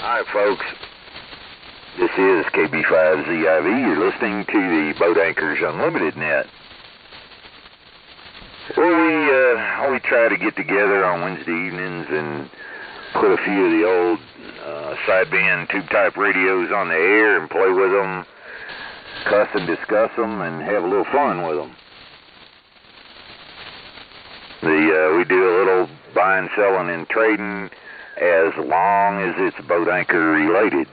Hi, folks. This is KB5ZIV. You're listening to the Boat Anchors Unlimited net. Well, we try to get together on Wednesday evenings and put a few of the old sideband tube-type radios on the air and play with them, cuss and discuss them, and have a little fun with them. We do a little buying, selling, and trading as long as it's boat anchor related.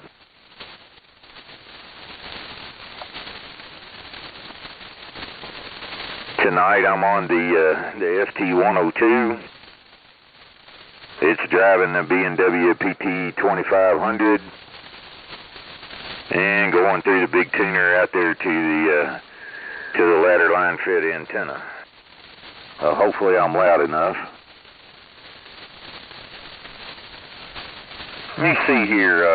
Tonight I'm on the FT102. It's driving the B&W PT 2500 and going through the big tuner out there to the ladder line fed antenna. Hopefully I'm loud enough. Let me see here.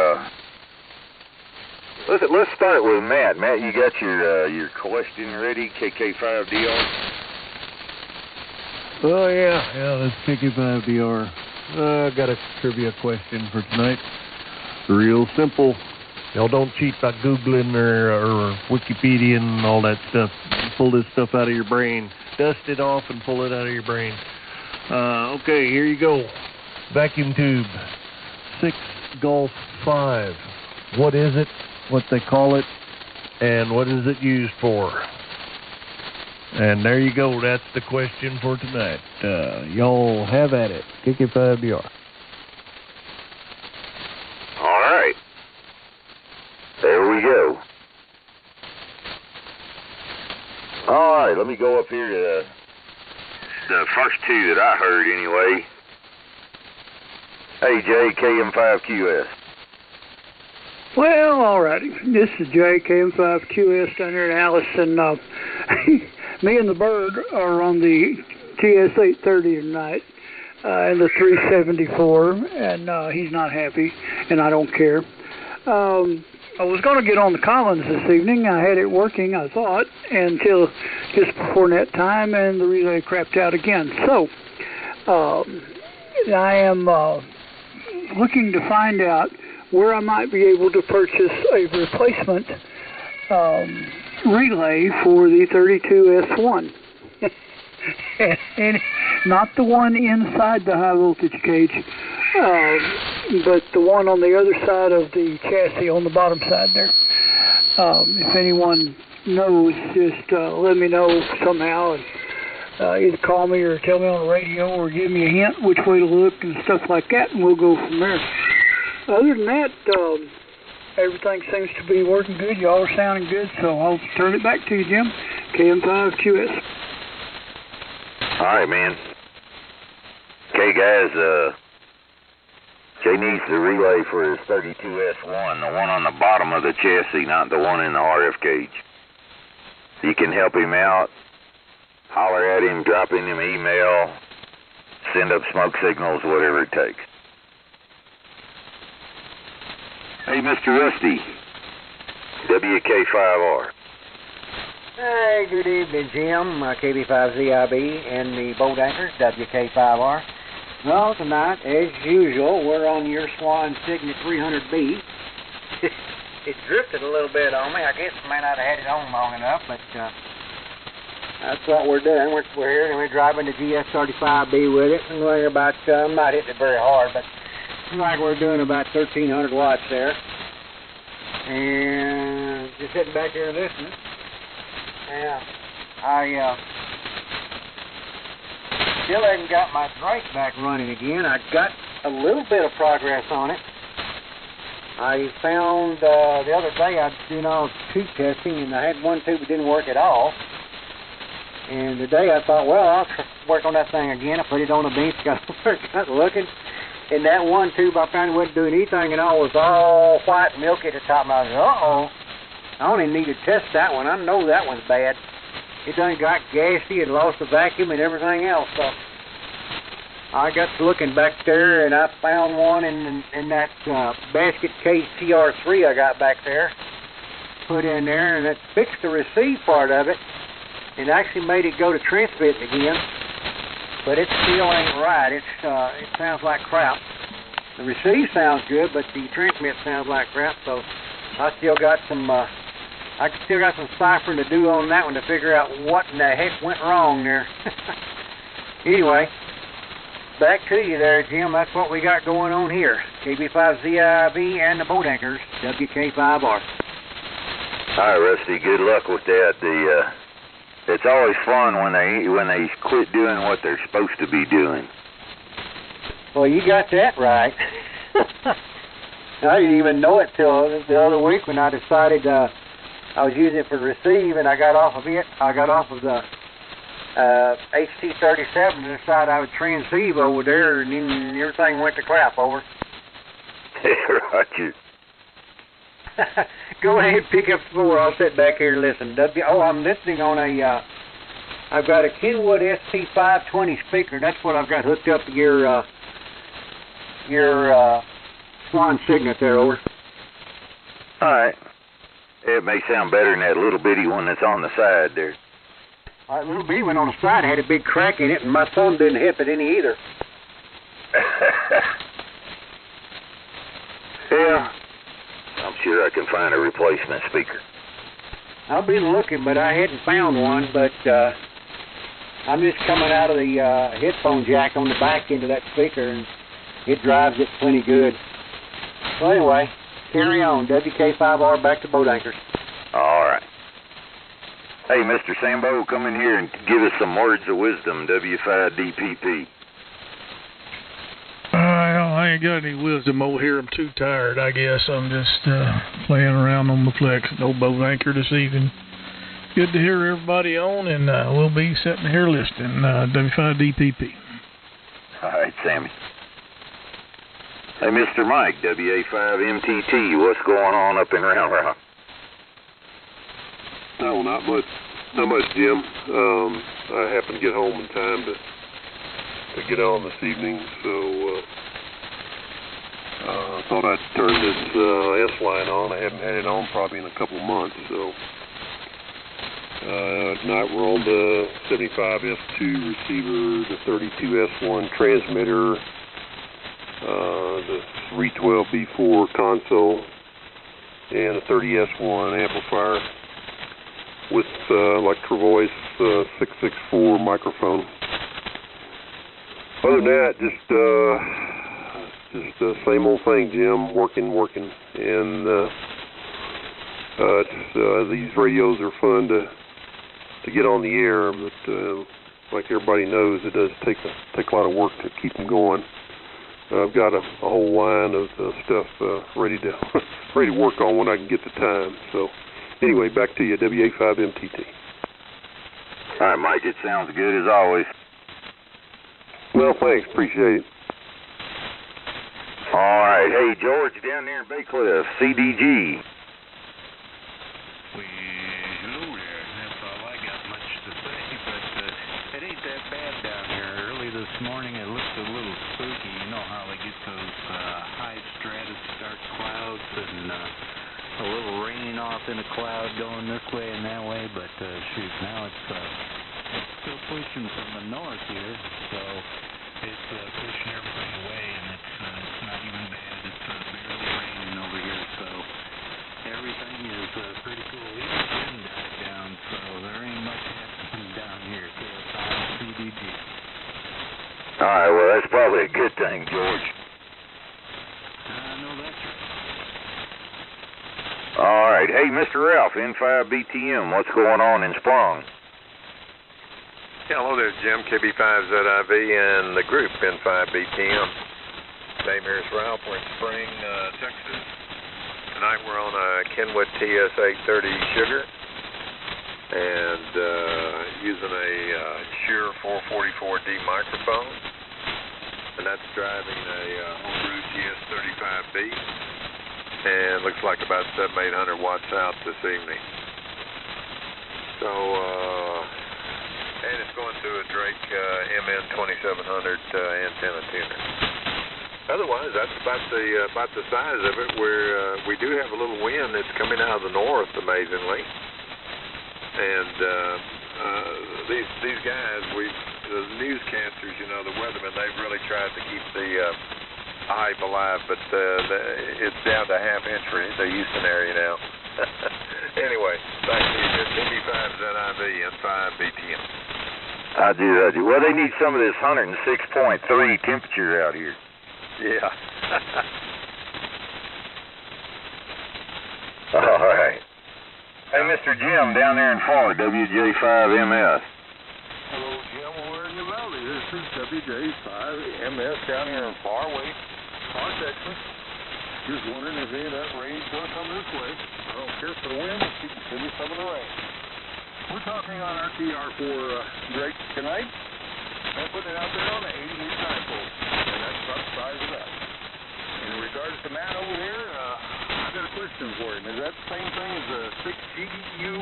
Let's start with Matt. Matt, you got your question ready? KK5DR. Oh yeah, that's KK5DR. I got a trivia question for tonight. Real simple. Y'all don't cheat by Googling or Wikipedia and all that stuff. Pull this stuff out of your brain. Dust it off and pull it out of your brain. Okay, here you go. Vacuum tube. 6 Gulf 5. What is it? What they call it? And what is it used for? And there you go. That's the question for tonight. Y'all have at it. KK5DR. All right. There we go. All right, let me go up here to the first two that I heard anyway. Hey, Jay, KM5QS. Well, all righty. This is Jay, KM5QS down here in Alice, and me and the bird are on the TS830 tonight and the 374, and he's not happy, and I don't care. I was going to get on the Collins this evening. I had it working, I thought, until just before that time, and the relay crapped out again. So, I am looking to find out where I might be able to purchase a replacement relay for the 32S1. And not the one inside the high voltage cage, but the one on the other side of the chassis, on the bottom side there. If anyone knows, just let me know somehow, and either call me or tell me on the radio or give me a hint which way to look and stuff like that, and we'll go from there. Other than that, everything seems to be working good. Y'all are sounding good, so I'll turn it back to you, Jim. KM5QS. All right, man. Okay, guys, Jay needs the relay for his 32S1, the one on the bottom of the chassis, not the one in the RF cage. You can help him out. Holler at him, drop in him email, send up smoke signals, whatever it takes. Hey, Mr. Rusty, WK5R. Hey, good evening, Jim, KB5ZIB and the Boat Anchors, WK5R. Well, tonight, as usual, we're on your Swan Signet 300B. It drifted a little bit on me. I guess I may not have had it on long enough, but that's what we're doing. We're here and we're driving the GS35B with it. And we're about, I'm not hitting it very hard, but seems like we're doing about 1,300 watts there. And just sitting back here listening. Yeah, I still haven't got my Drake back running again. I got a little bit of progress on it. I found the other day I was doing all tube testing, and I had one tube that didn't work at all. And today I thought, well, I'll work on that thing again. I put it on the bench, got looking. And that one tube I found wasn't doing anything at all. It was all white and milky at the top. And I was like, uh-oh. I only need to test that one. I know that one's bad. It done got gassy and lost the vacuum and everything else. So I got to looking back there, and I found one in that basket case TR3 I got back there. Put in there, and it fixed the receive part of it. And actually made it go to transmit again. But it still ain't right. It sounds like crap. The receive sounds good, but the transmit sounds like crap. So I still got some ciphering to do on that one to figure out what in the heck went wrong there. Anyway, back to you there, Jim. That's what we got going on here. KB5ZIV and the boat anchors, WK5R. All right, Rusty. Good luck with that. It's always fun when they quit doing what they're supposed to be doing. Well, you got that right. I didn't even know it till the other week when I decided I was using it for receive, and I got off of it. I got off of the HT37 and decided I would transceive over there, and then everything went to crap over. Roger. Go ahead, pick up the floor. I'll sit back here and listen. I'm listening on I've got a Kenwood ST520 speaker. That's what I've got hooked up to your Swan Signet there, over. All right. It may sound better than that little bitty one that's on the side there. That little bitty one on the side had a big crack in it, and my thumb didn't hit it any either. Yeah. I'm sure I can find a replacement speaker. I've been looking, but I hadn't found one, but I'm just coming out of the headphone jack on the back end of that speaker, and it drives it plenty good. So anyway, carry on. WK5R back to boat anchors. All right. Hey, Mr. Sambo, come in here and give us some words of wisdom, W5DPP. I ain't got any wisdom over here. I'm too tired, I guess. I'm just playing around on the flex. No boat anchor this evening. Good to hear everybody on, and we'll be sitting here listening. W5DPP. All right, Sammy. Hey, Mr. Mike, WA5MTT, what's going on up in Round Rock? No, not much, Jim. I happened to get home in time to get on this evening, so I thought I'd turn this S-line on. I haven't had it on probably in a couple months, so tonight we're on the 75S2 receiver, the 32S1 transmitter, the 312B4 console, and a 30S1 amplifier with Electro-Voice 664 microphone. Other than that, just the same old thing, Jim. Working, and these radios are fun to get on the air, but like everybody knows, it does take a lot of work to keep them going. I've got a whole line of stuff ready to work on when I can get the time. So anyway, back to you, WA5MTT. All right, Mike, it sounds good as always. Well, thanks. Appreciate it. All right. Hey, George, down there in Bay Cliff, CDG. Hello there. That's all I got much to say, but it ain't that bad down here. Early this morning, it looked a little spooky. You know how they get those high stratospheric clouds and a little rain off in a cloud going this way and that way, but shoot, now it's still pushing from the north here, so it's pushing everything away, and it's not even bad. It's barely raining over here, so everything is pretty cool. Even the wind died down, so there ain't much happening down here. KSI CDG. All right, well, that's probably a good thing, George. I know that's right. All right. Hey, Mr. Ralph, N5BTM, what's going on in Sprung? Yeah, hello there, Jim, KB5ZIV, and the group N5BTM. Name here is Ralph. We're in Spring, Texas. Tonight we're on a Kenwood TS830 Sugar and using a Shure 444D microphone, and that's driving a Homebrew GS35B, and looks like about 700-800 watts out this evening. So, and it's going to a Drake MN2700 antenna tuner. Otherwise, that's about the size of it. We do have a little wind that's coming out of the north, amazingly. And these guys, the newscasters, you know, the weathermen, they've really tried to keep the hype alive, but it's down to half-inch for the Houston area now. Anyway, back to you. KB5ZIV and 5BTM. I do. Well, they need some of this 106.3 temperature out here. Yeah. All right. Hey, Mr. Jim, down there in Florida, WJ5MS. Hello, Jim. We're in the valley. This is WJ5MS down here in Faraway, Texas. Just wondering if any of that rain's going to come this way. I don't care for the wind. You can send me some of the rain. We're talking on our TR4 Drake tonight. I'm putting it out there on the 80-inch 9-volt. And that's about the size of that. In regards to Matt over here, I've got a question for him. Is that the same thing as a 6GU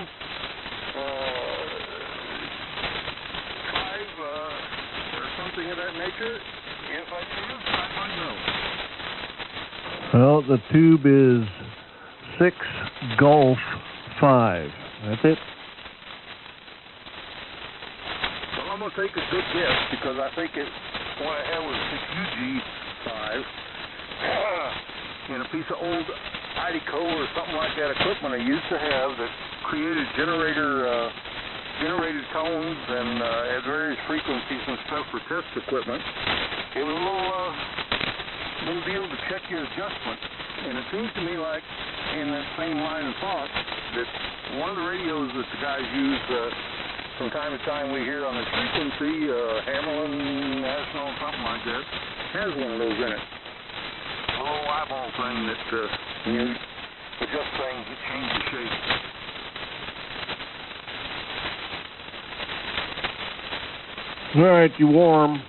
5 or something of that nature? If I do, I want to know. Well, the tube is 6 Golf 5. That's it. Well, I'm going to take a good guess because I think what I had was a 6UG5 and a piece of old IDECO or something like that equipment I used to have that created generated tones and at various frequencies and stuff for test equipment. It was a little deal to check your adjustment, and it seems to me like in that same line of thought that one of the radios that the guys use from time to time we hear on this frequency, Hamlin National, something like that, has one of those in it. A little eyeball thing that when you adjust things, it changes shape. All right, you warm,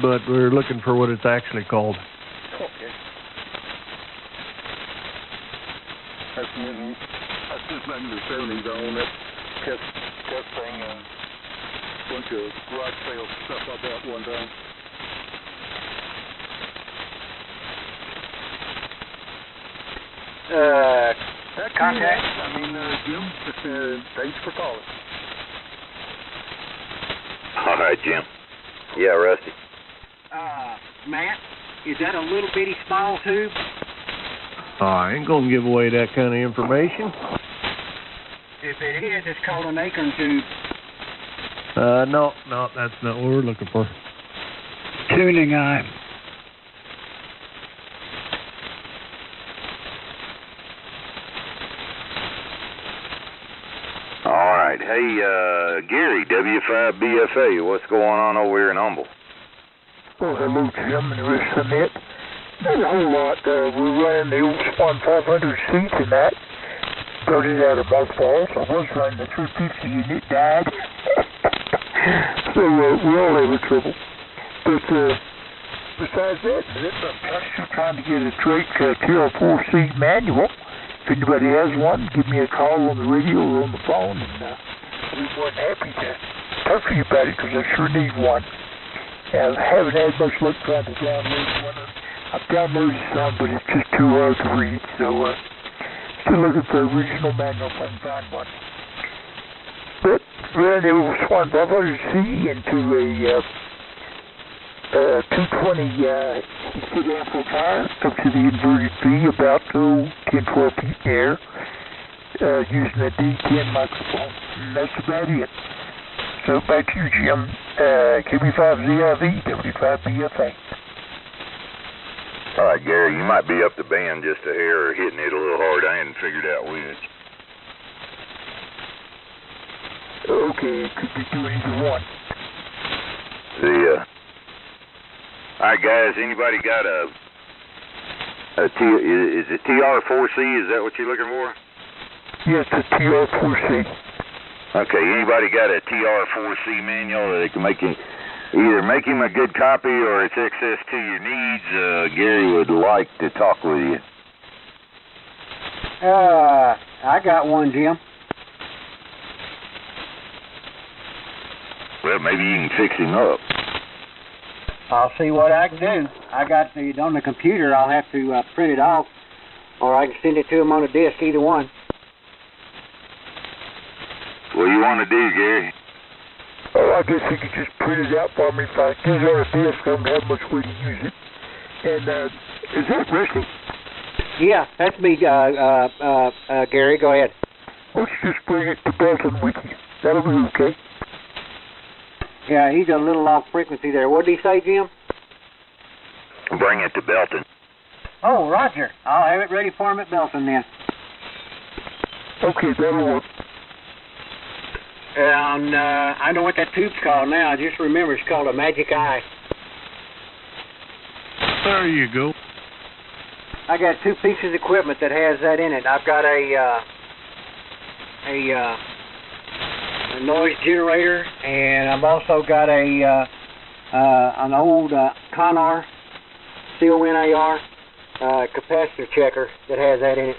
but we're looking for what it's actually called. Okay. That's just back in the 70s. I own that test thing and a bunch of garage sales stuff I bought one time. Contact. Jim, thanks for calling. All right, Jim. Yeah, Rusty. Matt, is that a little bitty small tube? I ain't gonna give away that kind of information. If it is, it's called an acorn tube. No, that's not what we're looking for. Tuning eye. All right. Hey, Gary, W5BFA, what's going on over here in Humble? Well, hello, Jim, and the rest of it. Not a whole lot. We're running the old Swan 500C tonight. Started out of mothballs. I was running the 350 and it died. So we all have trouble. But besides that, I'm still trying to get a Drake TR4C manual. If anybody has one, give me a call on the radio or on the phone, and I'll be more than happy to talk to you about it because I sure need one. I haven't had much luck trying to download one. I've downloaded some, but it's just too hard to read, so still looking for an original manual if I can find one. But ran the old Swan 500C into a 220 heat amplifier up to the inverted V, about 10-12 feet in the air, using a D10 microphone. And that's about it. So back to you, Jim. KB5ZIV, W5BFA. All right, Gary, you might be up the band just a hair or hitting it a little hard. I hadn't figured out which. Okay, could be doing either one. All right, guys, anybody got is it TR4C? Is that what you're looking for? Yes, a TR4C. Okay, anybody got a TR4C manual that they can either make him a good copy or it's access to your needs? Gary would like to talk with you. I got one, Jim. Well, maybe you can fix him up. I'll see what I can do. I got it on the computer. I'll have to print it off, or I can send it to him on a disc, either one. What do you want to do, Gary? Oh, I guess he could just print it out for me. If I get it on a disc, I don't have much way to use it. And is that Rusty? Yeah, that's me, Gary. Go ahead. Let's just bring it to Belton Wiki. That'll be okay. Yeah, he's a little off frequency there. What did he say, Jim? Bring it to Belton. Oh, Roger. I'll have it ready for him at Belton then. Okay, that'll work. And I know what that tube's called now. I just remember it's called a Magic Eye. There you go. I got 2 pieces of equipment that has that in it. I've got a noise generator, and I've also got an old Conar, CONAR, capacitor checker that has that in it.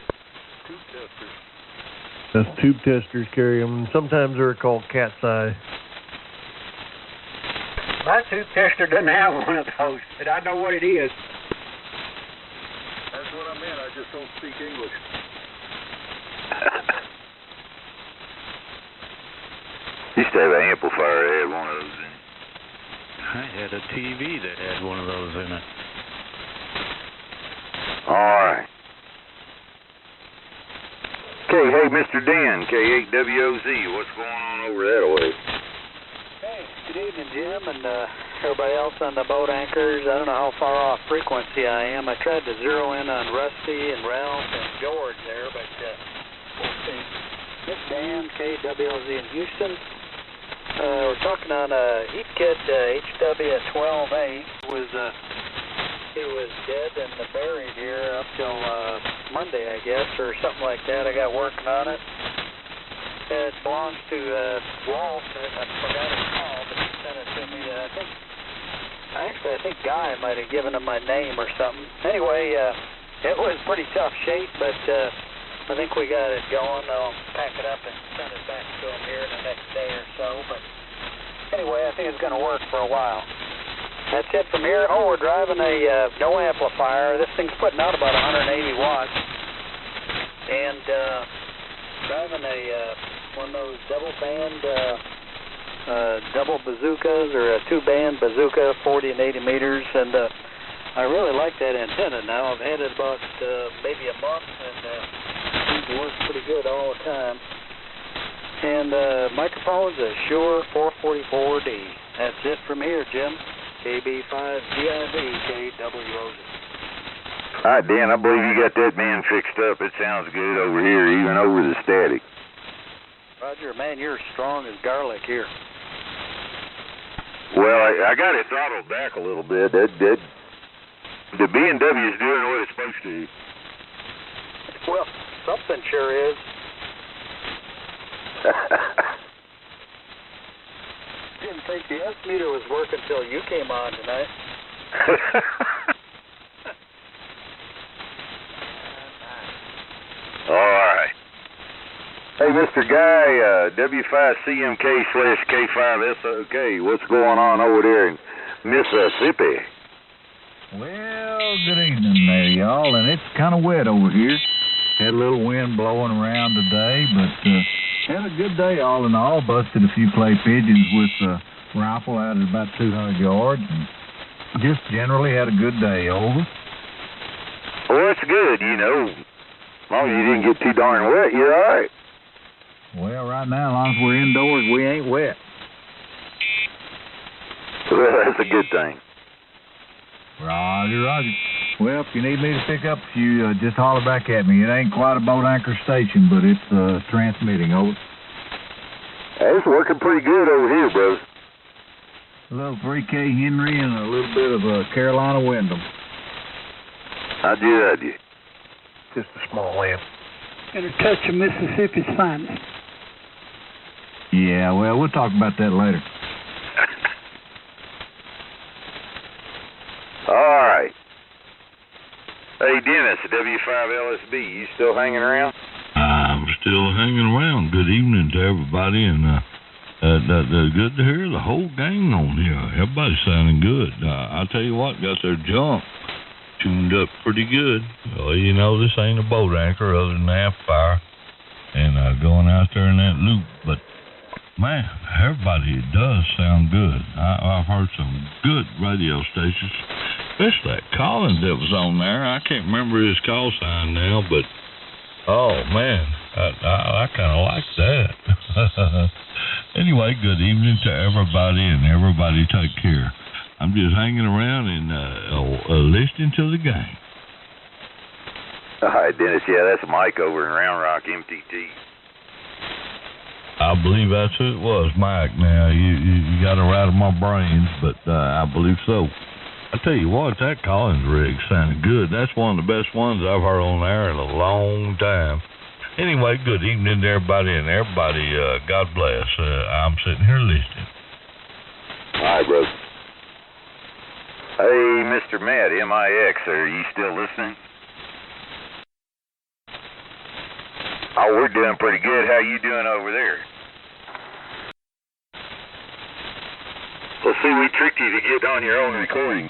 Those tube testers carry them. Sometimes they're called cat's eye. My tube tester doesn't have one of those, but I know what it is. That's what I meant. I just don't speak English. Used to have an amplifier that had one of those in it. I had a TV that had one of those in it. All right. Okay, hey, Mr. Dan, K8WOZ, what's going on over that way? Hey, good evening, Jim, and everybody else on the boat anchors. I don't know how far off frequency I am. I tried to zero in on Rusty and Ralph and George there, but let's see. It's Dan, KWOZ in Houston. We're talking on a heat kit HW12A. He was dead and buried here up till Monday, I guess, or something like that. I got working on it. It belongs to Walt. I forgot his call, but he sent it to me. I think Guy might have given him my name or something. Anyway, it was pretty tough shape, but I think we got it going. I'll pack it up and send it back to him here in the next day or so. But anyway, I think it's going to work for a while. That's it from here. Oh, we're driving a no amplifier. This thing's putting out about 180 watts. And driving one of those double band double bazookas, or a 2-band bazooka, 40 and 80 meters. And I really like that antenna now. I've had it about maybe a month, and it seems to work pretty good all the time. And microphone's a Shure 444D. That's it from here, Jim. KB5GIV, KWOZ. All right, Dan, I believe you got that man fixed up. It sounds good over here, even over the static. Roger, man, you're strong as garlic here. Well, I got it throttled back a little bit. The B&W is doing what it's supposed to. Well, something sure is. Didn't think the S meter was working until you came on tonight. All right. Hey, Mr. Guy, W5CMK/K5SOK, what's going on over there in Mississippi? Well, good evening there, y'all, and it's kind of wet over here. Had a little wind blowing around today, but had a good day all in all. Busted a few clay pigeons with a rifle out at about 200 yards, and just generally had a good day. Over. Well, that's good, you know. As long as you didn't get too darn wet, you're all right. Well, right now, as long as we're indoors, we ain't wet. Well, that's a good thing. Roger, roger. Well, if you need me to pick up a few, just holler back at me. It ain't quite a boat anchor station, but it's transmitting. Over. Hey, it's working pretty good over here, brother. A little 3K Henry and a little bit of Carolina Wyndham. How'd you? Just a small lamp. And a touch of Mississippi's finest. Yeah, well, we'll talk about that later. All right. Hey, Dennis, W5LSB, you still hanging around? I'm still hanging around. Good evening to everybody, and good to hear the whole gang on here. Everybody's sounding good. I tell you what, got their jump tuned up pretty good. Well, you know, this ain't a boat anchor other than the amplifier and going out there in that loop. But, man, everybody, it does sound good. I've heard some good radio stations It's that Collins that was on there. I can't remember his call sign now, but oh man, I kind of like that. Anyway, good evening to everybody, and everybody take care. I'm just hanging around and listening to the game. Hi, Dennis. Yeah, that's Mike over in Round Rock, MTT. I believe that's who it was, Mike. Now, you got to rattle my brains, but I believe so. I tell you what, that Collins rig sounded good. That's one of the best ones I've heard on there in a long time. Anyway, good evening to everybody, and everybody, God bless. I'm sitting here listening. All right, bro. Hey, Mr. Matt, MIX, are you still listening? Oh, we're doing pretty good. How you doing over there? Well, see, we tricked you to get on your own recording.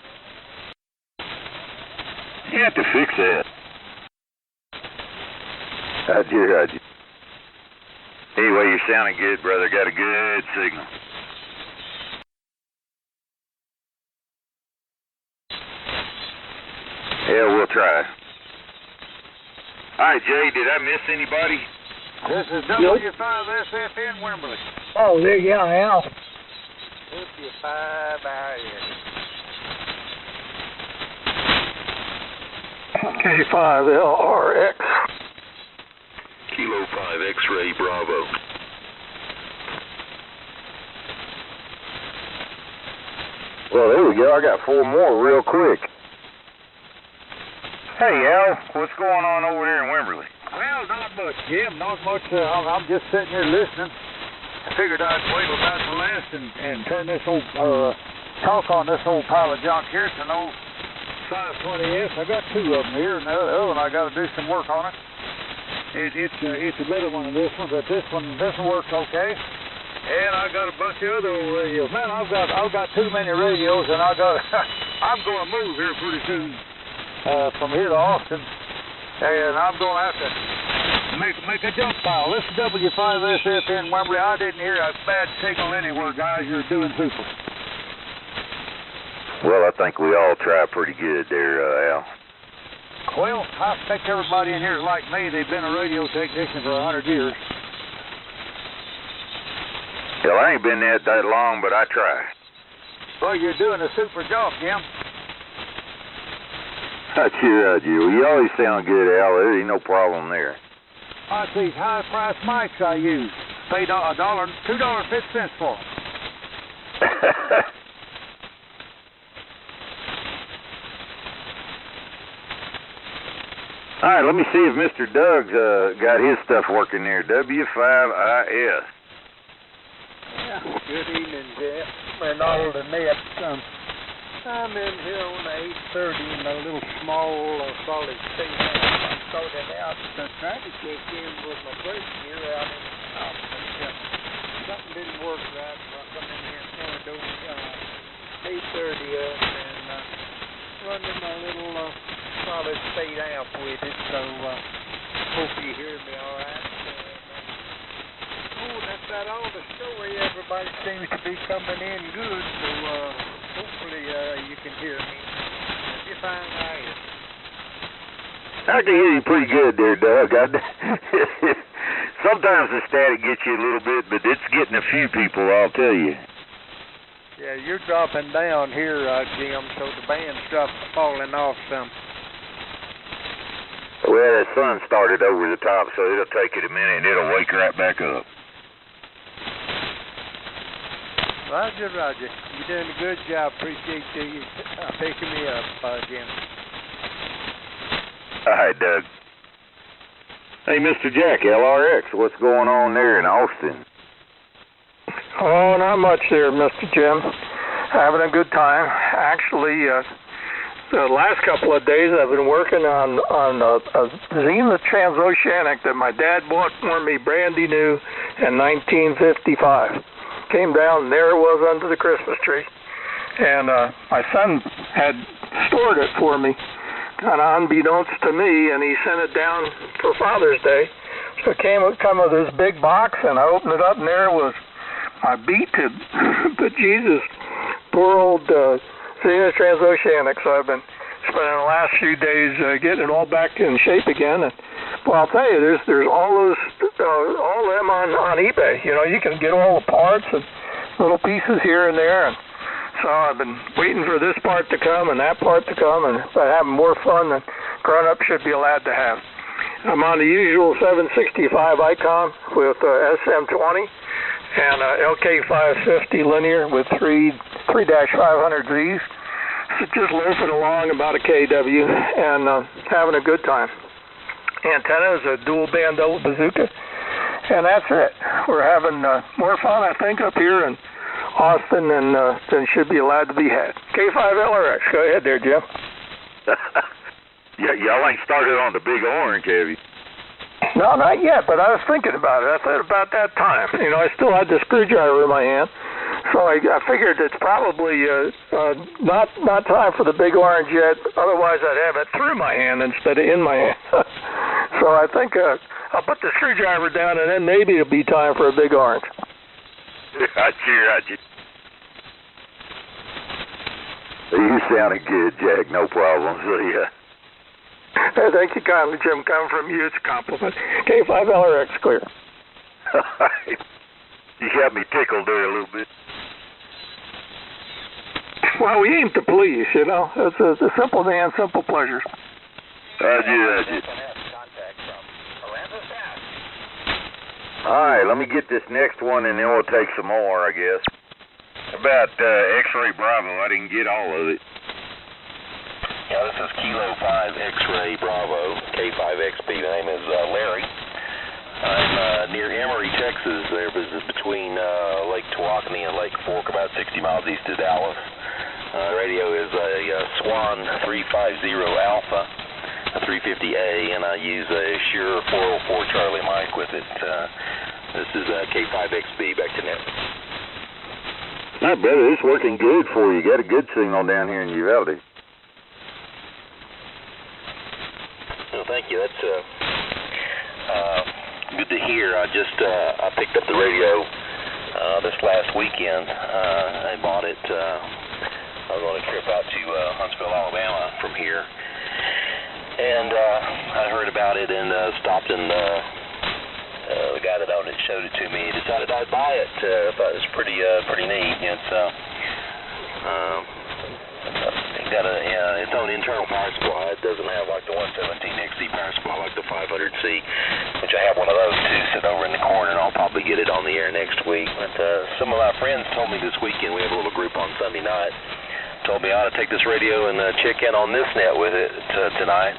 You have to fix that. Roger. Anyway, you're sounding good, brother. Got a good signal. Yeah, we'll try. All right, Jay, did I miss anybody? This is W5SFN Wimberley. Oh, there you are, Al. W5RS. K5LRX. Kilo 5 X-Ray Bravo. Well, there we go. I got 4 more real quick. Hey, Al, what's going on over there in Wimberley? Well, not much, Jim. Not much. I'm just sitting here listening. I figured I'd wait about the last and turn this old talk on this old pile of junk here. It's an old 520S. I got 2 of them here, and the other one I got to do some work on it. It's a better one than this one, but this one works okay. And I got a bunch of other old radios. Man, I've got too many radios, and I'm going to move here pretty soon from here to Austin, and I'm going to have to make a junk pile. This is W5SFN Wimberley. I didn't hear a bad signal anywhere, guys. You're doing super. Well, I think we all try pretty good there, Al. Well, I expect everybody in here is like me. They've been a radio technician for 100 years. Hell, I ain't been there that long, but I try. Well, you're doing a super job, Jim. Roger. You always sound good, Al. There ain't no problem there. That's these high-priced mics I use. Paid $2.50 for them. All right, let me see if Mr. Doug's got his stuff working there. W5IS. Yeah, good evening, Jeff. And all the net. I'm in here on the 830 in a little small solid state. I started out trying to check in with my brake gear out in the house. Something didn't work right, so I come in here and turned over 830 up and running a little solid state amp with it, so hope you hear me all right. That's about all the story. Everybody seems to be coming in good, so hopefully you can hear me. If you find I can hear you pretty good there, Doug. Sometimes the static gets you a little bit, but it's getting a few people, I'll tell you. Yeah, you're dropping down here, Jim, so the band's falling off some. Well, the sun started over the top, so it'll take it a minute, and it'll wake right back up. Roger. You're doing a good job. Appreciate you picking me up, Jim. All right, Doug. Hey, Mr. Jack, LRX, what's going on there in Austin? Oh, not much there, Mr. Jim. Having a good time. Actually, the last couple of days I've been working on a Zenith Transoceanic that my dad bought for me brand new in 1955. Came down, and there it was under the Christmas tree. And my son had stored it for me, kind of unbeknownst to me, and he sent it down for Father's Day. So it come with this big box, and I opened it up, and there was my beat to Jesus, poor old Zenith Transoceanic. So I've been spending the last few days getting it all back in shape again. And well, I'll tell you, there's all those all of them on eBay. You know, you can get all the parts and little pieces here and there. And so I've been waiting for this part to come and that part to come, and having more fun than grown-ups should be allowed to have. I'm on the usual 765 Icon with SM20 and LK550 linear with 3-500Zs. So just loafing along about a KW and having a good time. Antenna is a dual band bazooka, and that's it. We're having more fun, I think, up here in Austin than should be allowed to be had. K5LRX, go ahead there, Jim. Yeah, y'all ain't started on the Big Orange, have you? No, not yet, but I was thinking about it. I thought about that time. You know, I still had the screwdriver in my hand, so I figured it's probably not time for the Big Orange yet. Otherwise, I'd have it through my hand instead of in my hand. So I think I'll put the screwdriver down, and then maybe it'll be time for a Big Orange. Roger. You sounded good, Jack. No problem. So, yeah. Thank you kindly, Jim. Coming from you, it's a compliment. K5LRX clear. You got me tickled there a little bit. Well, we aim to please, you know. It's a simple man, simple pleasures. Roger. All right, let me get this next one, and then we'll take some more, I guess. About X-Ray Bravo. I didn't get all of it. Yeah, this is Kilo 5 X-Ray Bravo, K5XB. The name is Larry. I'm near Emory, Texas. There is between Lake Tawakoni and Lake Fork, about 60 miles east of Dallas. Radio is a Swan 350 Alpha, a 350A, and I use a Shure 404 Charlie mic with it. This is K5XB. Back to net. Not better. It's working good for you. Got a good signal down here in Uvalde. Well, thank you. That's good to hear. I picked up the radio this last weekend. I bought it. I was on a trip out to Huntsville, Alabama from here, and I heard about it and stopped and the guy that owned it showed it to me. Decided I'd buy it. I thought it was pretty neat. It's got its own internal power supply. It doesn't have like the 117XC power supply like the 500C, which I have one of those too sitting over in the corner, and I'll probably get it on the air next week. But some of my friends told me this weekend, we have a little group on Sunday night, told me I ought to take this radio and check in on this net with it tonight,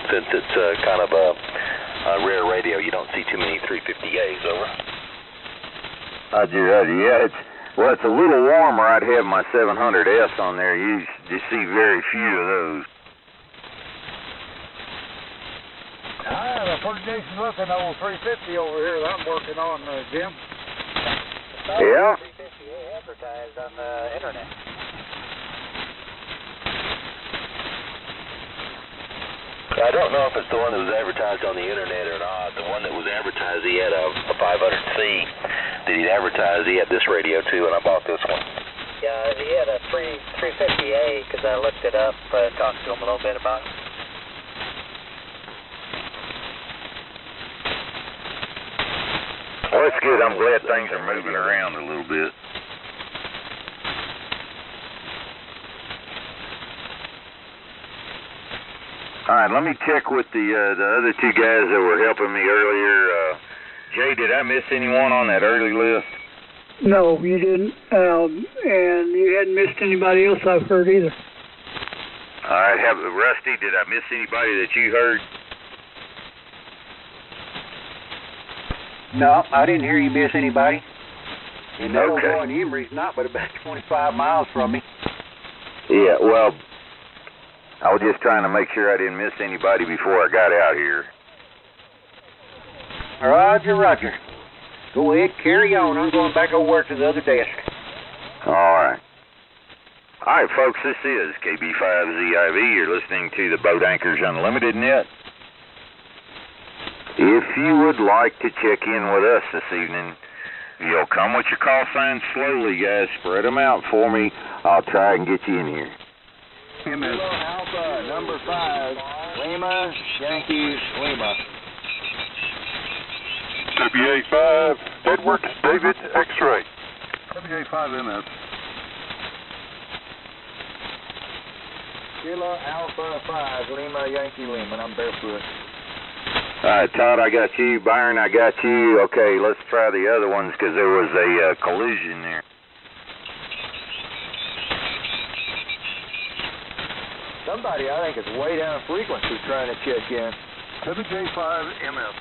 since it's kind of a rare radio. You don't see too many 350As, over. Roger. Yeah, it's a little warmer. I'd have my 700S on there. You see very few of those. I have a pretty decent looking old 350 over here that I'm working on, Jim. Yeah? 350A advertised on the internet. I don't know if it's the one that was advertised on the internet or not. The one that was advertised, he had a 500C that he'd advertised. He had this radio too, and I bought this one. Yeah, he had a 350A because I looked it up, talked to him a little bit about it. Well, that's good. I'm glad things are moving around a little bit. All right, let me check with the other two guys that were helping me earlier. Jay, did I miss anyone on that early list? No, you didn't. And you hadn't missed anybody else I've heard either. All right, Rusty, did I miss anybody that you heard? No, I didn't hear you miss anybody. And that Okay. old boy in Emory's not but about 25 miles from me. Yeah, well, I was just trying to make sure I didn't miss anybody before I got out here. Roger. Go ahead, carry on. I'm going back over to the other desk. All right. All right, folks, this is KB5ZIV. You're listening to the Boat Anchors Unlimited net. If you would like to check in with us this evening, you'll come with your call signs slowly, guys. Spread them out for me. I'll try and get you in here. Kilo Alpha, number 5, Lima, Yankee, Lima. WA5, Edward David X-ray. WA5 MS. Kilo Alpha 5, Lima, Yankee, Lima. I'm barefoot. All right, Todd, I got you. Byron, I got you. Okay, let's try the other ones because there was a collision there. Somebody, I think, is way down frequency trying to check in. WJ5 MS.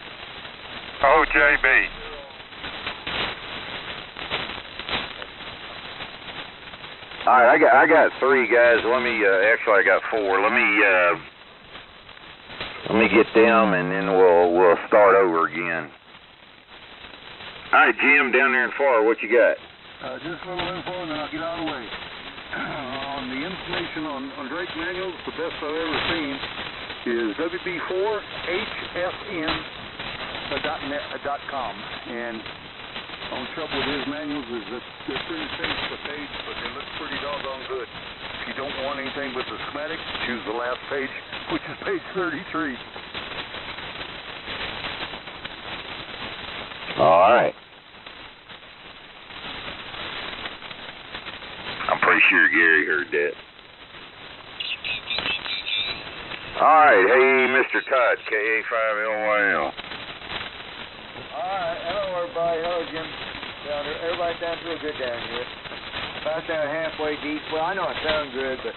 OJB. All right, I got 3 guys. Let me actually I got 4. Let me get them and then we'll start over again. All right, Jim, down there in Florida, what you got? Just a little info and then I'll get out of the way. On the information on Drake manuals, the best I've ever seen is WB4HFN.com. And the only trouble with his manuals is that they're pretty page to page, but they look pretty doggone good. If you don't want anything but the schematics, choose the last page, which is page 33. All right. I'm pretty sure Gary heard that. All right, hey, Mr. Todd, KA5LYL. Alright, hello everybody, hello Jim. Everybody sounds real good down here. If I sound halfway deep, well I know I sound good, but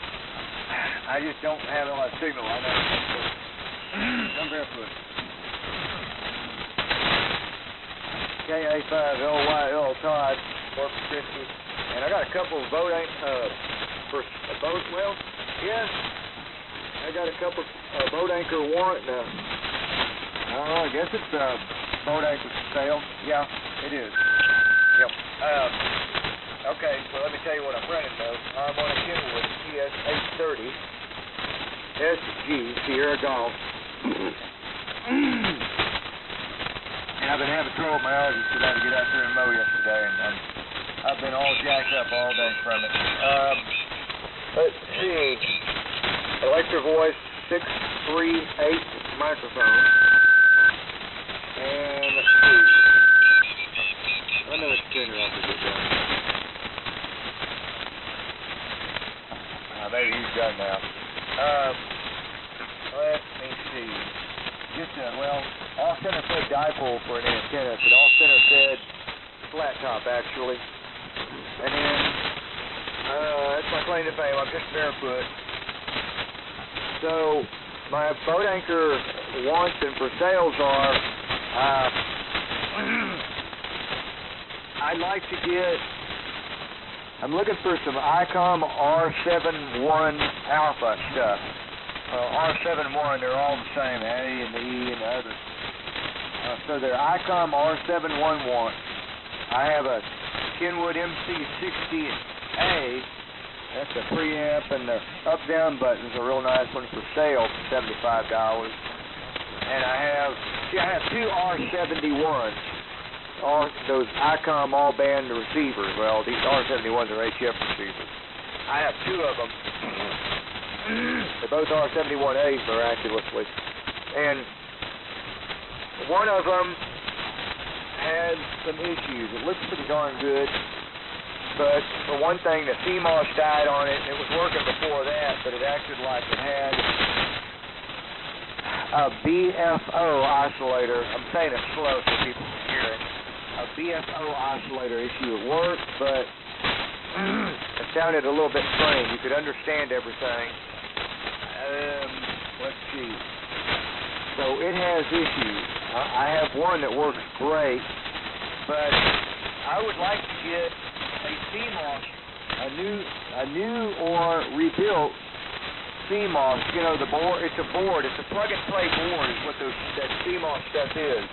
I just don't have a lot of signal. I know. I'm barefoot. KA5LYL Todd, Corpus Christi. And I got a couple of boat I got a couple boat anchor warrant. I don't know, I guess it's boat anchor sale. Yeah, it is. Yep. Okay, so let me tell you what I'm running though. I'm on a Kenwood TS830 SG Sierra Golf. And I've been having trouble with my eyes because I had to get out there and mow yesterday, and I've been all jacked up all day from it. Let's see. Electro Voice 638 microphone. And let's see. Another tuner I could get down. Maybe he's done now. Let me see. Just all center fed dipole for an antenna. It's an all center fed flat top actually. And then that's my claim to fame. I'm just barefoot. So my boat anchor wants and for sales are I'd like to get, I'm looking for some ICOM R71 Alpha stuff. R71, they're all the same, A and the E and the others. So they're ICOM R711. I have a Kenwood MC60A. That's a preamp, and the up-down button's a real nice one for sale for $75. And I have 2 R71s, those ICOM all-band receivers. Well, these R71s are HF receivers. I have 2 of them. They're both R71As miraculously. And one of them has some issues. It looks pretty darn good. But for one thing, the CMOS died on it. It was working before that, but it acted like it had a BFO oscillator. I'm saying it slow so people can hear it. A BFO oscillator issue. It worked, but it sounded a little bit strange. You could understand everything. Let's see. So it has issues. I have one that works great, but I would like to get a CMOS, a new or rebuilt CMOS. You know, the board. It's a board. It's a plug-and-play board. Is what that CMOS stuff is.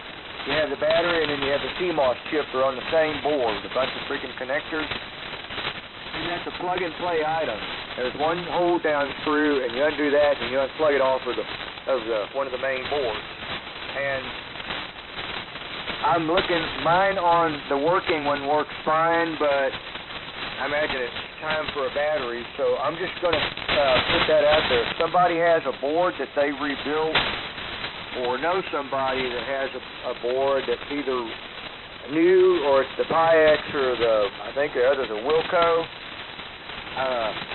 You have the battery, and then you have the CMOS chip. They're on the same board. A bunch of freaking connectors. And that's a plug-and-play item. There's one hold-down screw, and you undo that, and you unplug it off of one of the main boards. And I'm looking, mine on the working one works fine, but I imagine it's time for a battery, so I'm just going to put that out there. If somebody has a board that they rebuilt, or know somebody that has a board that's either new or it's the Pyx or I think the other, the Wilco,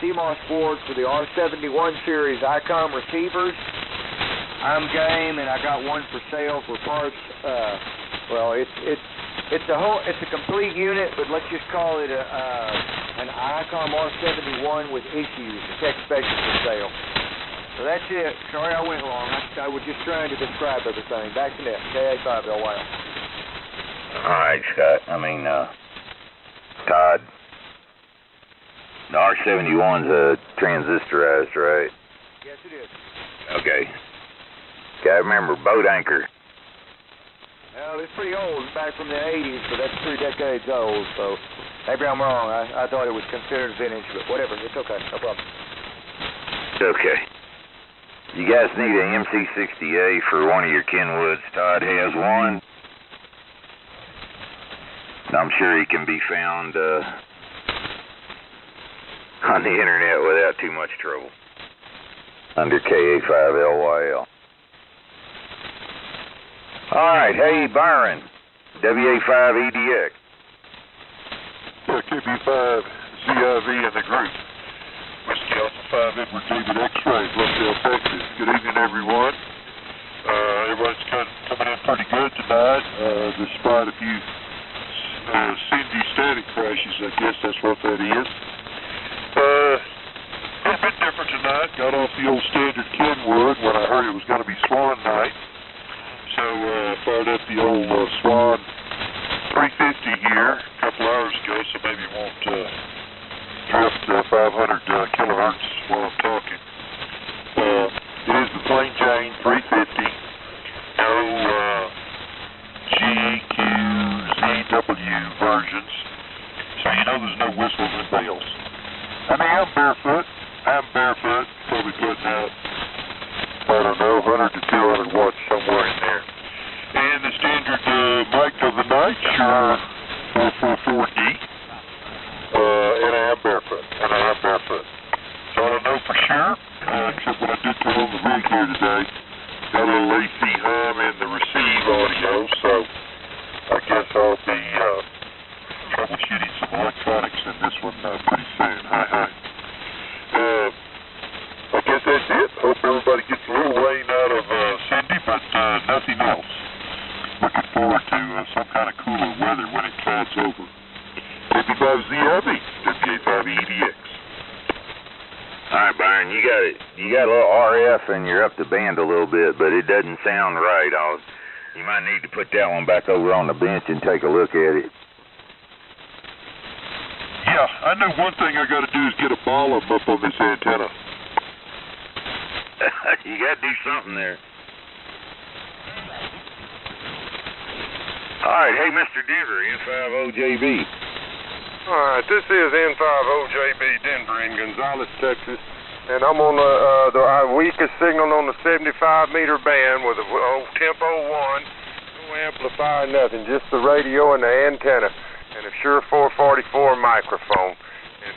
CMOS board for the R71 series ICOM receivers, I'm game, and I got one for sale for parts. Well, it's a complete unit, but let's just call it an ICOM R71 with issues, a tech special for sale. So that's it. Sorry I went long. I was just trying to describe everything. Back to net, KA5LYL. All right, Scott. Todd. The R71's transistorized, right? Yes, it is. Okay. Gotta remember, boat anchor. Well, it's pretty old. It's back from the 80s, but that's 3 decades old, so maybe I'm wrong. I thought it was considered vintage, but whatever. It's okay. No problem. Okay. You guys need an MC60A for one of your Kenwoods. Todd has one. I'm sure he can be found on the internet without too much trouble. Under KA5LYL. Alright, hey Byron, WA5EDX. Yeah, KB5 ZIV in the group. Whiskey Alpha 5 Edward David X-Ray, Bluffdale, Texas. Good evening, everyone. Everyone's coming in pretty good tonight, despite a few Cindy static crashes, I guess that's what that is. A bit different tonight. Got off the old standard Kenwood when I heard it was going to be Swan night. So fired up the old Swan 350 here a couple hours ago, so maybe won't drift 500 kilohertz while I'm talking. It is the plain Jane 350. No GQZW versions, so you know there's no whistles and bells. I mean, I'm barefoot, probably putting out, I don't know, 100 to 200 watts somewhere in there. And the standard mic of the night, Shure 444D, and I am barefoot. So I don't know for sure, except what I did put on the rig here today. Got a little AC hum in the receive audio, so I guess I'll be troubleshooting some electronics in this one pretty soon. Hi. I guess that's it. Hope everybody gets a little rain out of Cindy, but nothing else. Looking forward to some kind of cooler weather when it clouds over. KB5ZIV, WA5EDX. All right, Byron, you got a little RF and you're up the band a little bit, but it doesn't sound right. You might need to put that one back over on the bench and take a look at it. Yeah, I know one thing I got to do is get a ball up on this antenna. You got to do something there. All right, hey, Mr. Denver, N50JB. All right, this is N50JB Denver in Gonzales, Texas, and I'm on the weakest signal on the 75-meter band with a Tempo 1, no amplifier, nothing, just the radio and the antenna, and a Shure 444 microphone. And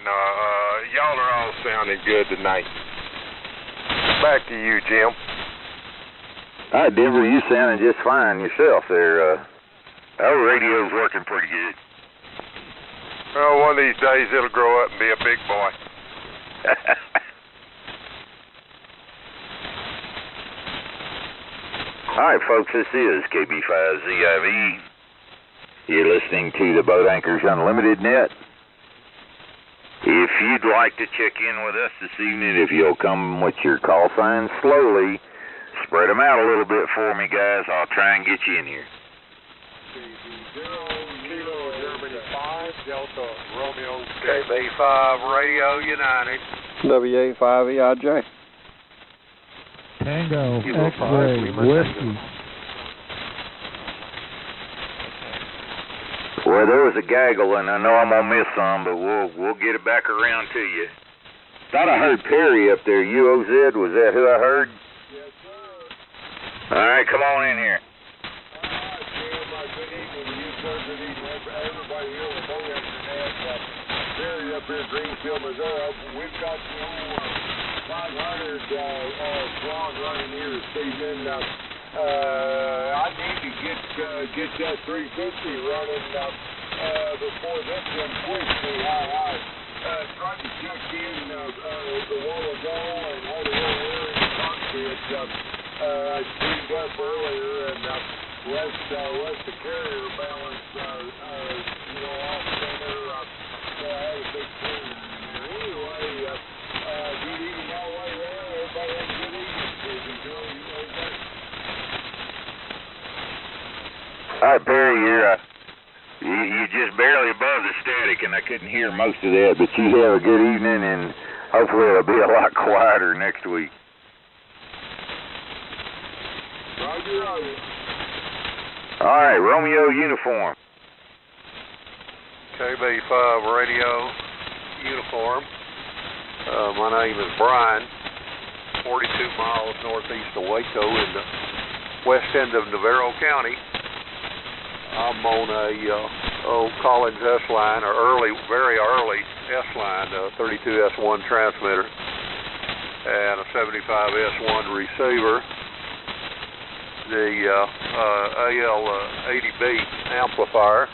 y'all are all sounding good tonight. Back to you, Jim. All right, Denver, you sounding just fine yourself there. Our radio's working pretty good. Well, one of these days it'll grow up and be a big boy. All right, folks, this is KB5ZIV. You're listening to the Boat Anchors Unlimited Net. If you'd like to check in with us this evening, if you'll come with your call signs slowly, spread them out a little bit for me, guys. I'll try and get you in here. Kilo Germany 5, Delta Romeo, KB5 Radio United. WA5EIJ. Tango, X-Ray, Whiskey. Well, there was a gaggle, and I know I'm gonna miss some, but we'll get it back around to you. Thought I heard Perry up there. UOZ, was that who I heard? Yes, sir. All right, come on in here. All right, Jim, I good evening to you, sir. Good evening to everybody here on the boat internet. Barry up here in Greenfield, Missouri. We've got the old 500 swan running here this evening. I need to get that 350 running before this one quits me. I tried to check in a while ago and had a little error in the cockpit. I cleaned up earlier and left the carrier balance, off center. So I had a big clean in there. Anyway, good evening all the way around. Everybody have a good evening. Enjoy that. All right, Barry, you're just barely above the static, and I couldn't hear most of that, but you have a good evening, and hopefully it'll be a lot quieter next week. Roger. All right, Romeo uniform. KB5 radio uniform. My name is Brian, 42 miles northeast of Waco in the west end of Navarro County. I'm on a Collins S-line, or very early S-line, 32S1 transmitter, and a 75S1 receiver. The AL80B amplifier,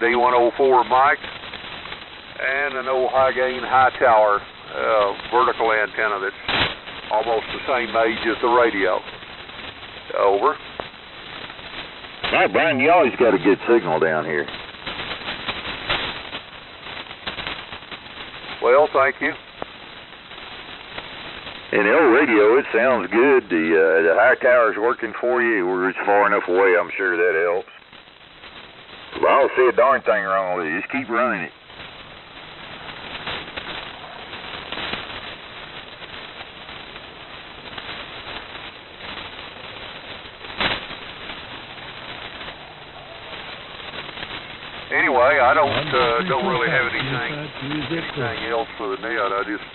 D104 mic, and an old high gain, high tower vertical antenna that's almost the same age as the radio. Over. All right, Brian, you always got a good signal down here. Well, thank you. In the old radio, it sounds good. The high tower's working for you. We're just far enough away, I'm sure that helps. Well, I don't see a darn thing wrong with it. Just keep running it. Anyway, I don't really have anything else for the net. I just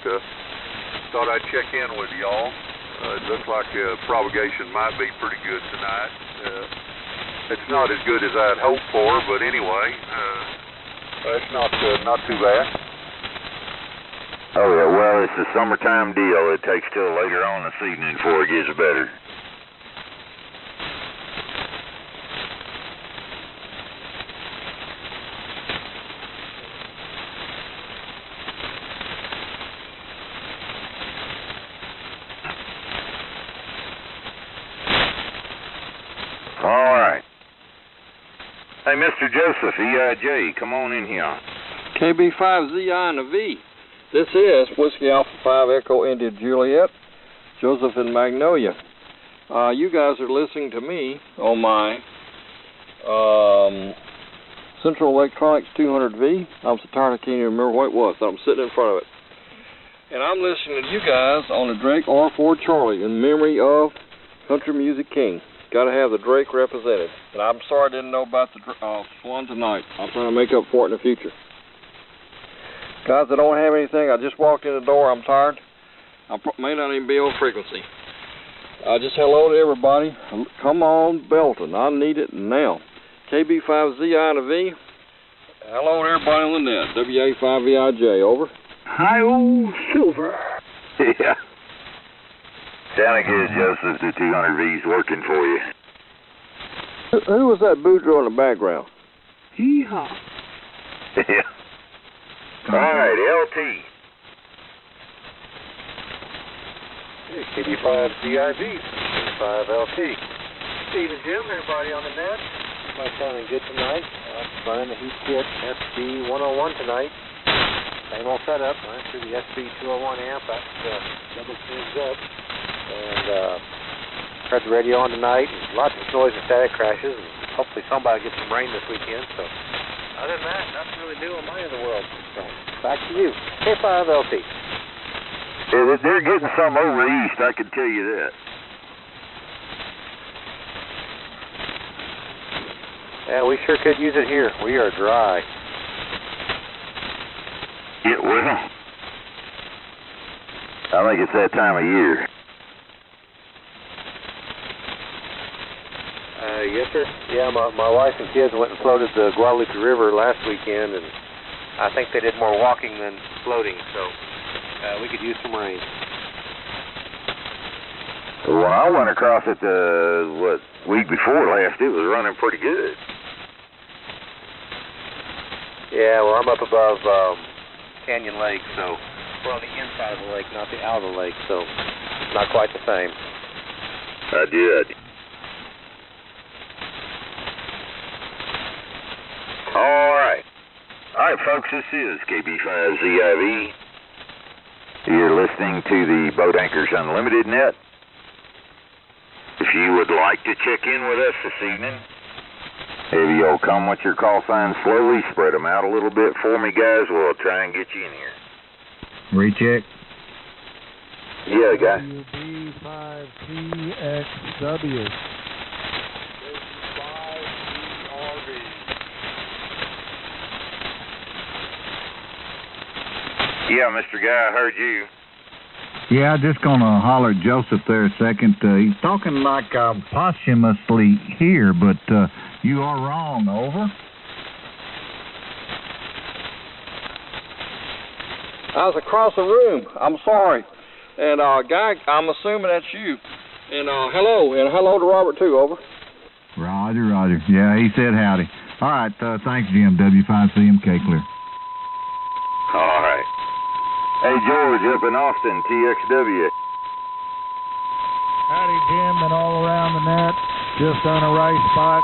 thought I'd check in with y'all. It looks like propagation might be pretty good tonight. It's not as good as I'd hoped for, but anyway, it's not too bad. Oh yeah, well, it's a summertime deal. It takes till later on this evening before it gets better. Hey, Mr. Joseph, EIJ, come on in here. KB5ZI and a V. This is Whiskey Alpha 5 Echo India Juliet, Joseph in Magnolia. You guys are listening to me on my Central Electronics 200V. I'm so tired I can't even remember what it was. I'm sitting in front of it. And I'm listening to you guys on the Drake R4 Charlie in memory of Country Music King. Got to have the Drake represented. And I'm sorry I didn't know about the Swan tonight. I'm trying to make up for it in the future. Guys, I don't have anything. I just walked in the door. I'm tired. I may not even be on frequency. Just hello to everybody. Come on, Belton. I need it now. KB5ZI and a V. Hello to everybody on the net. WA5VIJ. Over. Hi, old Silver. Yeah. Sounding good, Joseph. The 200V's working for you. Who was that Boudreaux in the background? Hee-haw. Yeah. All right, LT. KB5DIV, 5LT. Steve and Jim, everybody on the net. My sounding good tonight. Running the Heathkit SB101 tonight. Same old setup. Running through the SB201 amp. That's double tunes up. And tried the radio on tonight. Lots of noise and static crashes. And hopefully somebody gets some rain this weekend. So other than that, nothing really new in my end of the world. So back to you. K5LT. Yeah, they're getting some over east, I can tell you that. Yeah, we sure could use it here. We are dry. Yeah, well, I think it's that time of year. Yes, sir. Yeah, my wife and kids went and floated the Guadalupe River last weekend, and I think they did more walking than floating, so we could use some rain. When I went across it week before last, it was running pretty good. Yeah, well, I'm up above Canyon Lake, so we're on the inside of the lake, not the out of the lake, so not quite the same. I did. All right, folks, this is KB5ZIV. You're listening to the Boat Anchors Unlimited net. If you would like to check in with us this evening, have you all come with your call signs slowly, spread them out a little bit for me, guys. We'll try and get you in here. Recheck. Yeah, guy. WB5TXW. Yeah, Mr. Guy, I heard you. Yeah, just gonna holler at Joseph there a second. He's talking like posthumously here, but you are wrong. Over. I was across the room. I'm sorry. And, Guy, I'm assuming that's you. And hello to Robert, too. Over. Roger. Yeah, he said howdy. All right, thanks, Jim. W5CMK clear. All right. Hey, George, up in Austin, TXW. Howdy, Jim, and all around the net. Just on a rice box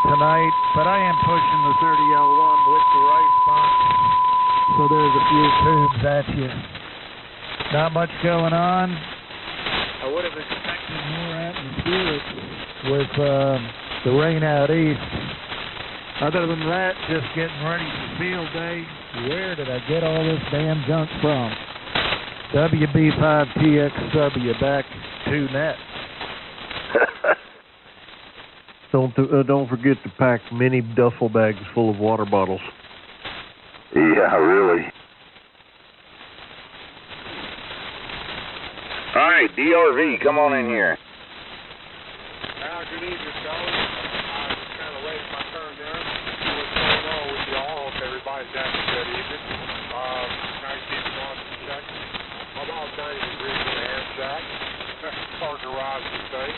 tonight, but I am pushing the 30L1 with the rice box, so there's a few tubes at you. Not much going on. I would have expected more atmospheric with the rain out east. Other than that, just getting ready for field day. Where did I get all this damn junk from? WB5TXW back to net. Don't forget to pack mini duffel bags full of water bottles. Yeah, really. All right, DRV, come on in here. Good evening, fellas. I was kind of late my turn there. See what's going on with y'all. Hope everybody's having a good evening. Nice evening on the check. About 90 degrees in the air shack. Car garage, you say.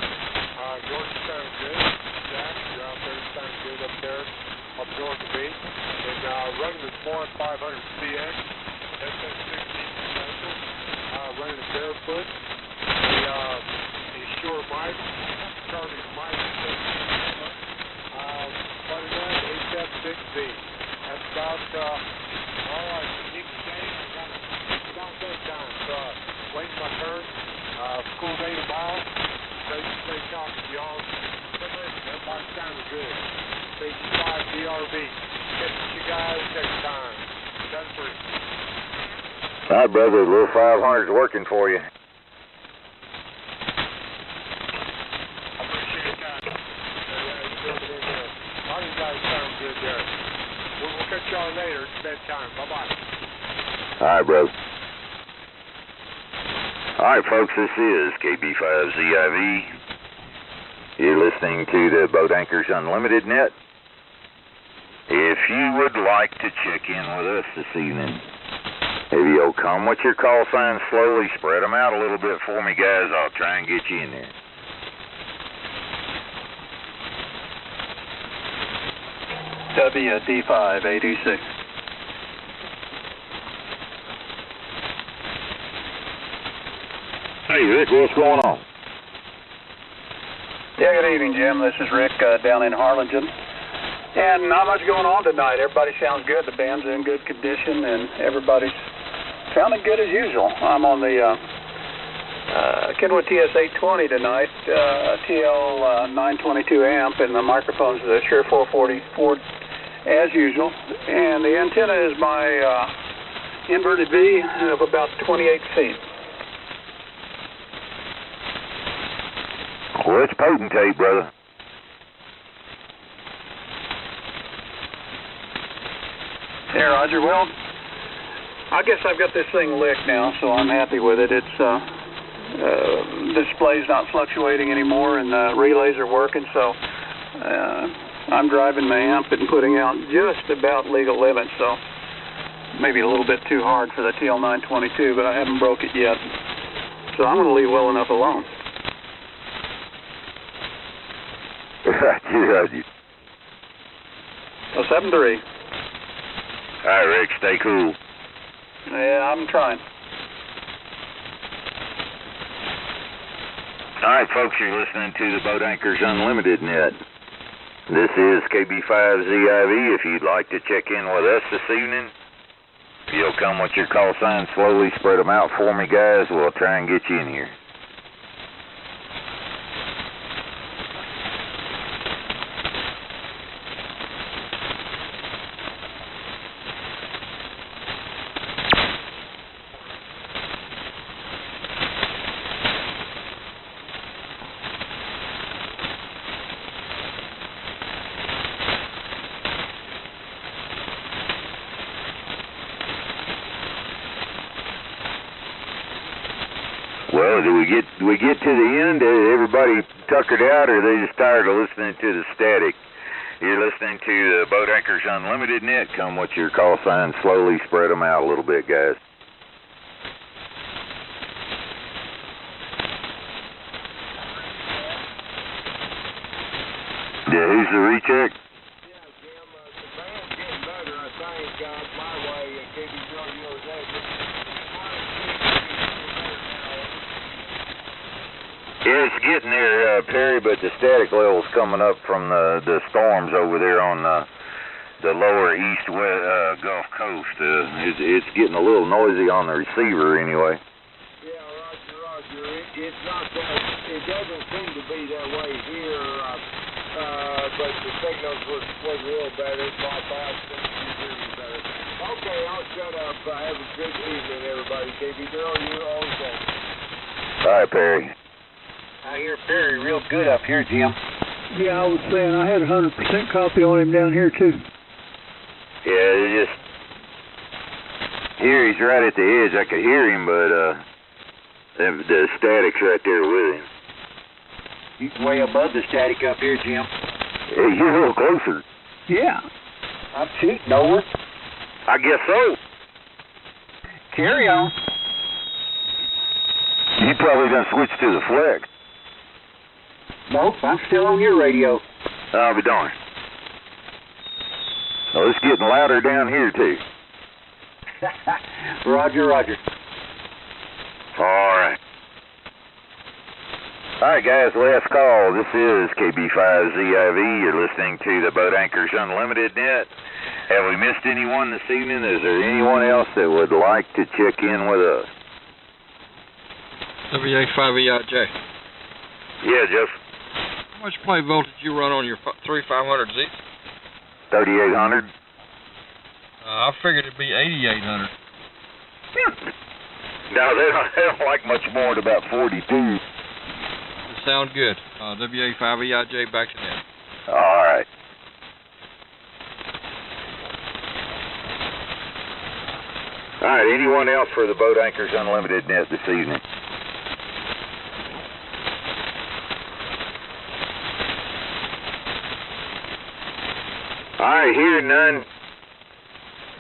George is sounding good. Jack, you're out there sounding good up there up north of me. And running the Swan 500CX, SS16 commercial, running it barefoot. The Shore Mike, Charlie Mike, running that HF6B. That's about all I need to say. I got about bedtime, so waiting my turn. School day tomorrow. Great talking to y'all. Everybody's sounding good. Station 5 DRV. Catch you guys next time. Done for you. All right, brother. The little 500's working for you. All you guys sound good there. We'll catch y'all later. It's bedtime. Bye-bye. All right, bro. All right, folks, this is KB5ZIV. You're listening to the Boat Anchors Unlimited net. If you would like to check in with us this evening, if you'll come with your call signs slowly, spread them out a little bit for me, guys. I'll try and get you in there. WD586. Hey, Rick, what's going on? Yeah, good evening, Jim. This is Rick down in Harlingen. And not much going on tonight. Everybody sounds good. The band's in good condition, and everybody's sounding good as usual. I'm on the Kenwood TS820 tonight, TL922 amp, and the microphone's the Shure 444 as usual. And the antenna is my inverted V of about 28 feet. Well, it's potentate, brother. Yeah, Roger. Well, I guess I've got this thing licked now, so I'm happy with it. It's display's not fluctuating anymore, and the relays are working, so I'm driving my amp and putting out just about legal limits, so maybe a little bit too hard for the TL922, but I haven't broke it yet. So I'm going to leave well enough alone. Yeah. 073. All right, Rick, stay cool. Yeah, I'm trying. All right, folks, you're listening to the Boat Anchors Unlimited net. This is KB5ZIV. If you'd like to check in with us this evening, if you'll come with your call sign, slowly spread them out for me, guys. We'll try and get you in here. Well, do we get to the end? Everybody tuckered out, or are they just tired of listening to the static? You're listening to the Boat Anchors Unlimited net. Come with your call sign, slowly spread them out a little bit, guys. Yeah, who's the recheck? Yeah, it's getting there, Perry, but the static level's coming up from the storms over there on the lower east-west Gulf Coast. It's getting a little noisy on the receiver anyway. Yeah, Roger. It's not that. It doesn't seem to be that way here, but the signals was a little better. It's like that. Better. Okay, I'll shut up. Have a good evening, everybody. KB Girl, you're all set. All right, Perry. I hear Perry real good up here, Jim. Yeah, I was saying I had 100% copy on him down here, too. Yeah, it just... Here, he's right at the edge. I could hear him, but the static's right there with him. He's way above the static up here, Jim. Hey, you're a little closer. Yeah. I'm shooting over. I guess so. Carry on. You probably done switched to the flex. Nope, I'm still on your radio. I'll be darned. Oh, it's getting louder down here, too. Roger. All right. All right, guys, last call. This is KB5ZIV. You're listening to the Boat Anchors Unlimited net. Have we missed anyone this evening? Is there anyone else that would like to check in with us? WA5EIJ. Yeah, Jeff. How much play voltage you run on your 3500Z? 3800. I figured it'd be 8800. No, they don't like much more than about 42. Sounds good. WA5EIJ, back to them. All right. All right, anyone else for the Boat Anchors Unlimited net this evening? All right, here, none.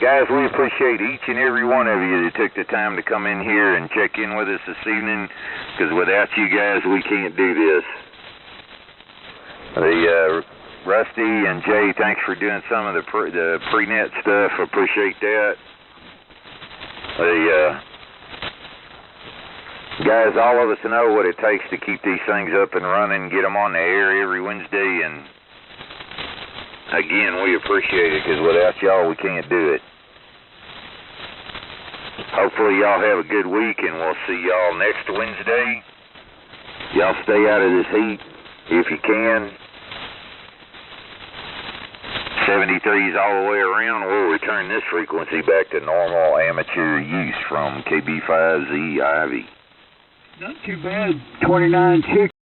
Guys, we appreciate each and every one of you that took the time to come in here and check in with us this evening, because without you guys, we can't do this. Rusty and Jay, thanks for doing some of the pre-net stuff. Appreciate that. Guys, all of us know what it takes to keep these things up and running, get them on the air every Wednesday, and again, we appreciate it, because without y'all, we can't do it. Hopefully y'all have a good week, and we'll see y'all next Wednesday. Y'all stay out of this heat if you can. 73s all the way around. We'll return this frequency back to normal amateur use from KB5ZIV. Not too bad. 29 chicks